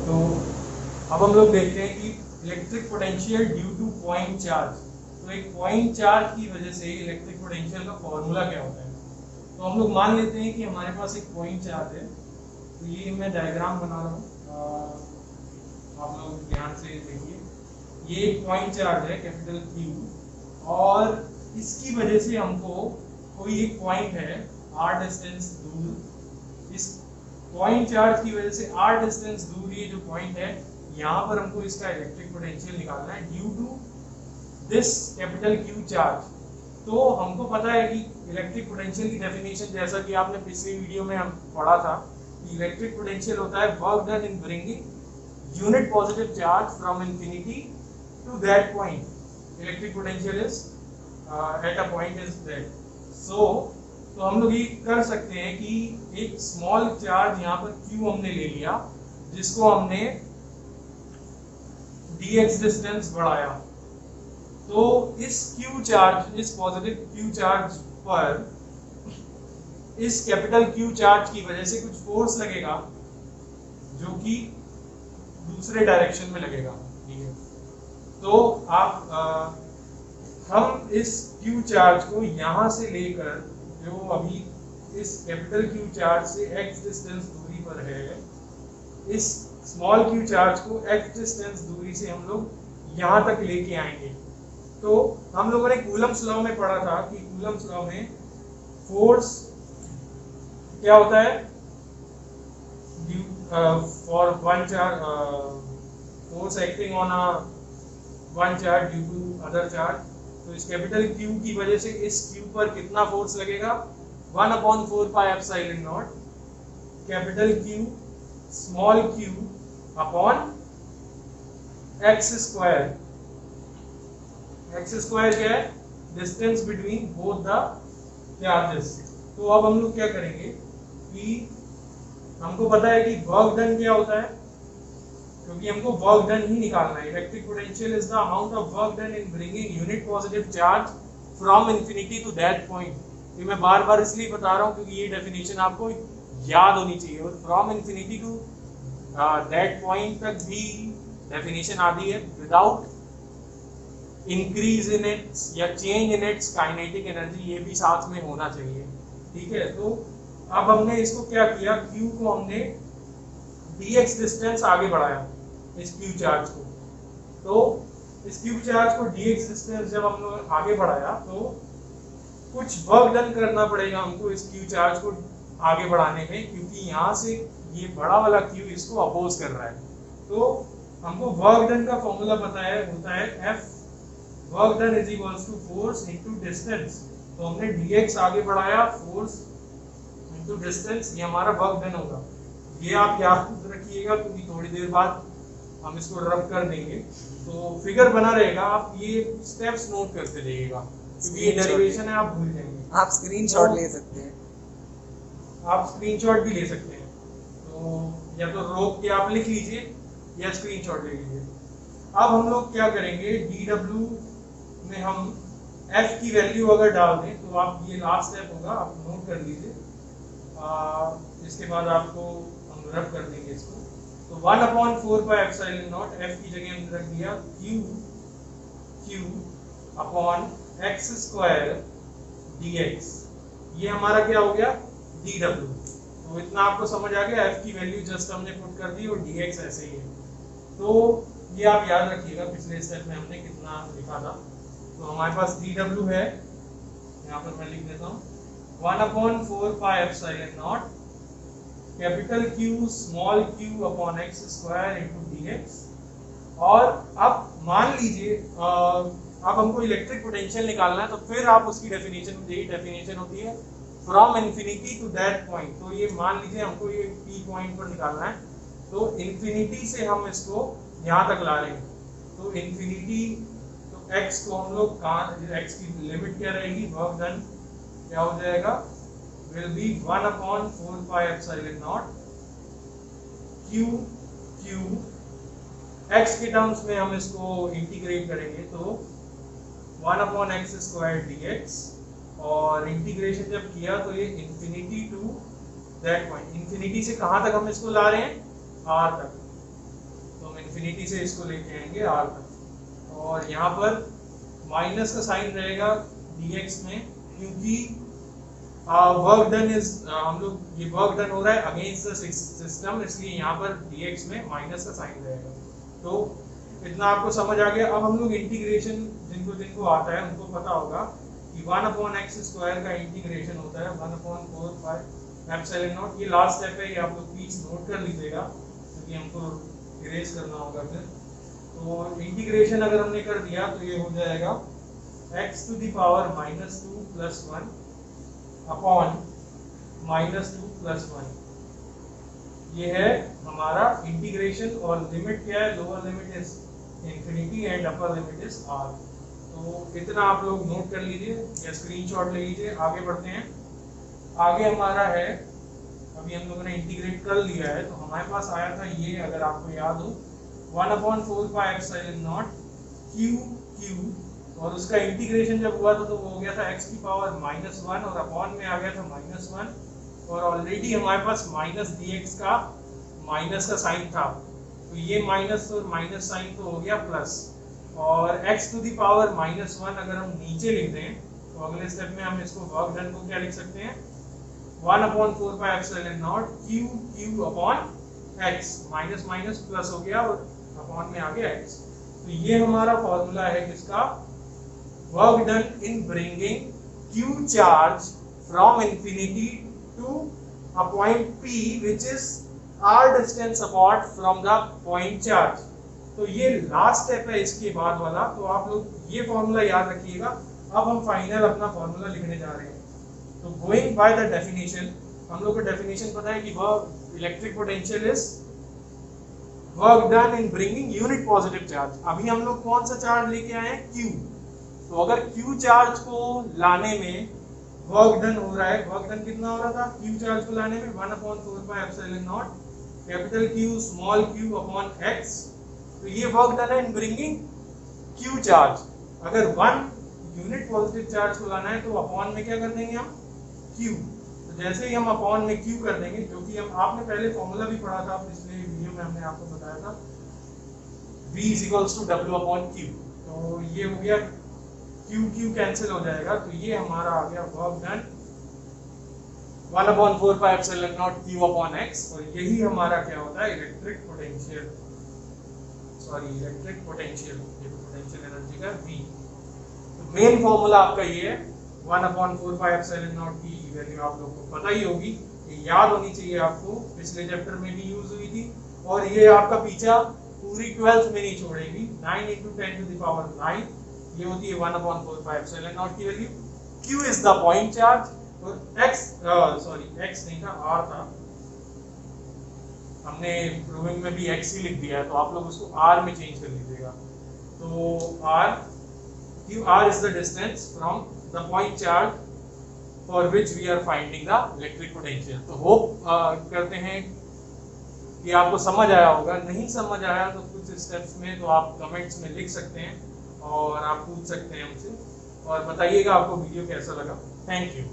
तो अब हम लोग देखते हैं कि electric potential due two point charge. तो एक पॉइंट चार्ज की वजह से इलेक्ट्रिक पोटेंशियल का फॉर्मूला क्या होता है। तो हम लोग मान लेते हैं कि हमारे पास एक पॉइंट चार्ज है। तो ये मैं डायग्राम बना रहा हूँ, आप लोग ध्यान से देखिए। ये एक पॉइंट चार्ज है कैपिटल Q, और इसकी वजह से हमको कोई एक पॉइंट है r डिस्टेंस दूर, इस पॉइंट चार्ज की वजह से r डिस्टेंस दूर ये जो पॉइंट है, यहाँ पर हमको इसका इलेक्ट्रिक पोटेंशियल निकालना है due to this capital Q charge. तो हमको पता है कि इलेक्ट्रिक पोटेंशियल की डेफिनेशन, जैसा कि आपने पिछली वीडियो में हम पढ़ा था, कि इलेक्ट्रिक पोटेंशियल होता है work done in bringing unit positive charge from infinity to that point. Electric potential is at a point is that. तो हम लोग ये कर सकते हैं कि एक स्मॉल चार्ज यहाँ पर Q हमने ले लिया, जिसको हमने dx डिस्टेंस बढ़ाया। तो इस Q चार्ज, इस पॉजिटिव Q चार्ज पर इस कैपिटल Q चार्ज की वजह से कुछ फोर्स लगेगा जो कि दूसरे डायरेक्शन में लगेगा, ठीक है। तो हम इस Q चार्ज को यहाँ से लेकर, जो अभी इस कैपिटल Q चार्ज से x डिस्टेंस दूरी पर है, इस स्मॉल q चार्ज को x डिस्टेंस दूरी से हम लोग यहाँ तक लेके आएंगे। तो हम लोगों ने कूलम्ब्स लॉ में पढ़ा था कि कूलम्ब्स लॉ में फोर्स क्या होता है, for one charge, force acting on a one charge due to other charge. तो इस कैपिटल Q की वजह से इस Q पर कितना फोर्स लगेगा, 1/4 pi epsilon not capital Q small q upon x square. x square क्या है, distance between both the charges. तो अब हम लोग क्या करेंगे कि हमको पता है कि वर्क डन क्या होता है, क्योंकि हमको वर्क डन ही निकालना है। Electric potential is the amount of work done in bringing unit positive charge from infinity to that point. ये मैं बार बार इसलिए बता रहा हूँ क्योंकि ये डेफिनेशन आपको याद होनी चाहिए। और from infinity to that point तक भी डेफिनेशन आती है विदाउट इंक्रीज इन इट्स या change in its kinetic energy, ये भी साथ में होना चाहिए, ठीक है। तो अब हमने इसको क्या किया, Q को हमने dx डिस्टेंस आगे बढ़ाया इस Q चार्ज को। तो इस Q चार्ज को dx डिस्टेंस जब हम लोग आगे बढ़ाया तो कुछ वर्क डन करना पड़ेगा हमको इस Q चार्ज को आगे बढ़ाने में, क्योंकि यहाँ से ये बड़ा वाला Q इसको अपोज कर रहा है। तो हमको वर्क डन का फॉर्मूला पता है, होता है F work done is equals to force into distance. तो हमने dx आगे बढ़ाया, फोर्स इनटू डिस्टेंस, ये हमारा वर्क डन होगा। ये आप याद रखिएगा क्योंकि थोड़ी देर बाद हम इसको रब कर देंगे तो फिगर बना रहेगा, आप ये स्टेप्स नोट करते रहिएगा क्योंकि ये डेरिवेशन है, आप भूल जाएंगे। आप स्क्रीनशॉट ले सकते हैं, आप स्क्रीनशॉट भी ले सकते हैं। तो या तो रोक के आप लिख लीजिए या स्क्रीनशॉट ले लीजिए। अब हम लोग क्या करेंगे, dw में हम f की वैल्यू अगर डाल दें तो आप, ये लास्ट स्टेप होगा, आप नोट कर लीजिए। इसके बाद आपको हम रब कर देंगे इसको। तो 1/4 पाई एप्सिलॉन नॉट, f की जगह हमने रख दिया q upon x square dx। ये हमारा क्या हो गया, dw। तो इतना आपको समझ आ गया, f की वैल्यू जस्ट हमने पुट कर दी और dx ऐसे ही है। तो ये आप याद रखिएगा, पिछले स्टेप में हमने कितना लिखा था। तो हमारे पास dw है, यहाँ पर मैं लिख देता हूँ 1/4 pi epsilon not capital Q small q upon x square into dx। और अब मान लीजिए अब हमको इलेक्ट्रिक पोटेंशियल निकालना है, तो फिर आप उसकी डेफिनेशन, यही डेफिनेशन होती है from infinity to that point. तो ये मान लीजिए हमको ये P पॉइंट पर निकालना है, तो इन्फिनिटी से हम इसको यहाँ तक ला रहे हैं। तो इन्फिनिटी, तो x को हम लोग x की लिमिट क्या रहेगी, वर्क डन क्या हो जाएगा, will be 1/4 pi epsilon not q x के टर्म्स में हम इसको इंटीग्रेट करेंगे तो 1/x स्क्वायर dx, और इंटीग्रेशन जब किया तो ये infinity to that point, infinity से कहाँ तक हम इसको ला रहे हैं, r तक। तो हम इन्फिनिटी से इसको लेके आएंगे r तक, और यहाँ पर माइनस का साइन रहेगा dx में, क्योंकि वर्क डन इज हम लोग ये वर्क डन हो रहा है अगेंस्ट द सिस्टम, इसलिए यहाँ पर dx में माइनस का साइन रहेगा। तो इतना आपको समझ आ गया। अब हम लोग इंटीग्रेशन जिनको जिनको आता है उनको पता होगा कि 1/x² का इंटीग्रेशन होता है 1/4πε0। ये लास्ट स्टेप है, ये आप लोग प्लीज नोट कर लीजिएगा क्योंकि हमको इरेज करना होगा फिर। तो इंटीग्रेशन अगर हमने कर दिया तो ये हो जाएगा x⁻² + 1 अपॉन -2 + 1। ये है हमारा इंटीग्रेशन, और लिमिट क्या है, lower limit is infinity and upper limit is r। तो इतना आप लोग नोट कर लीजिए या स्क्रीनशॉट ले लीजिए। आगे बढ़ते हैं। आगे हमारा है, अभी हम लोगों ने इंटीग्रेट कर लिया है, तो हमारे पास आया था ये, अगर आपको याद हो, 1/4πε0 q, और उसका इंटीग्रेशन जब हुआ था तो वो हो गया था x⁻−1 और अपॉन में आ गया था -1, और ऑलरेडी हमारे पास -dx का माइनस का साइन था, तो ये माइनस और माइनस साइन तो हो गया प्लस, और x⁻−1 अगर हम नीचे लिख दें तो अगले स्टेप में हम इसको वर्क डन को क्या लिख सकते हैं, 1/4πε0 q upon x, minus minus plus हो गया और अपॉन में आ गया x। तो ये हमारा फॉर्मूला है किसका, work done in bringing q charge from infinity to a point p which is r distance apart from the point charge. तो ये लास्ट स्टेप है इसके बाद वाला, तो आप लोग ये फॉर्मूला याद रखिएगा। अब हम फाइनल अपना फॉर्मूला लिखने जा रहे हैं। तो गोइंग बाय द डेफिनेशन, हम लोग को डेफिनेशन पता है कि वह electric potential is work done in bringing unit positive charge. अभी हम लोग कौन सा चार्ज लेके आए हैं, Q। तो अगर Q चार्ज को लाने में वर्क डन हो रहा है, वर्क डन कितना हो रहा था Q चार्ज को लाने में 1/4πε0 capital Q small q upon x। तो ये वर्क डन है इन ब्रिंगिंग Q चार्ज। अगर 1 यूनिट पॉजिटिव चार्ज को लाना है तो अपॉन में क्या कर देंगे हम, Q। तो जैसे ही हम अपॉन में Q कर देंगे, जो कि हम आपने पहले फॉर्मूला भी पढ़ा था पिछले वीडियो में, हमने आपको बताया था V = W/Q। तो ये हो गया, Q कैंसिल हो जाएगा, तो ये हमारा आ गया वर्क डन 1/4πε0 Q/x, और यही हमारा क्या होता है, इलेक्ट्रिक पोटेंशियल, इलेक्ट्रिक पोटेंशियल, ये पोटेंशियल एनर्जी का V। तो मेन फॉर्मूला आपका ये है, 1/4πε0 की वैल्यू आप लोगों को पता ही होगी, ये याद होनी चाहिए आपको, पिछले चैप्टर में भी यूज हुई थी, और ये आपका पीछा पूरी 12th में नहीं छोड़ेगी। 9 × 10⁹ ये होती है 1/4πε0 की value. Q is the point charge, और x नहीं था, R था, हमने प्रूविंग में भी x ही लिख दिया है, तो आप लोग उसको R में चेंज कर लीजिएगा। तो R is the distance from the point charge for which we are finding the electric potential। तो होप करते हैं कि आपको समझ आया होगा। नहीं समझ आया तो कुछ स्टेप्स में तो आप कमेंट्स में लिख सकते हैं और आप पूछ सकते हैं हमसे, और बताइएगा आपको वीडियो कैसा लगा। Thank you.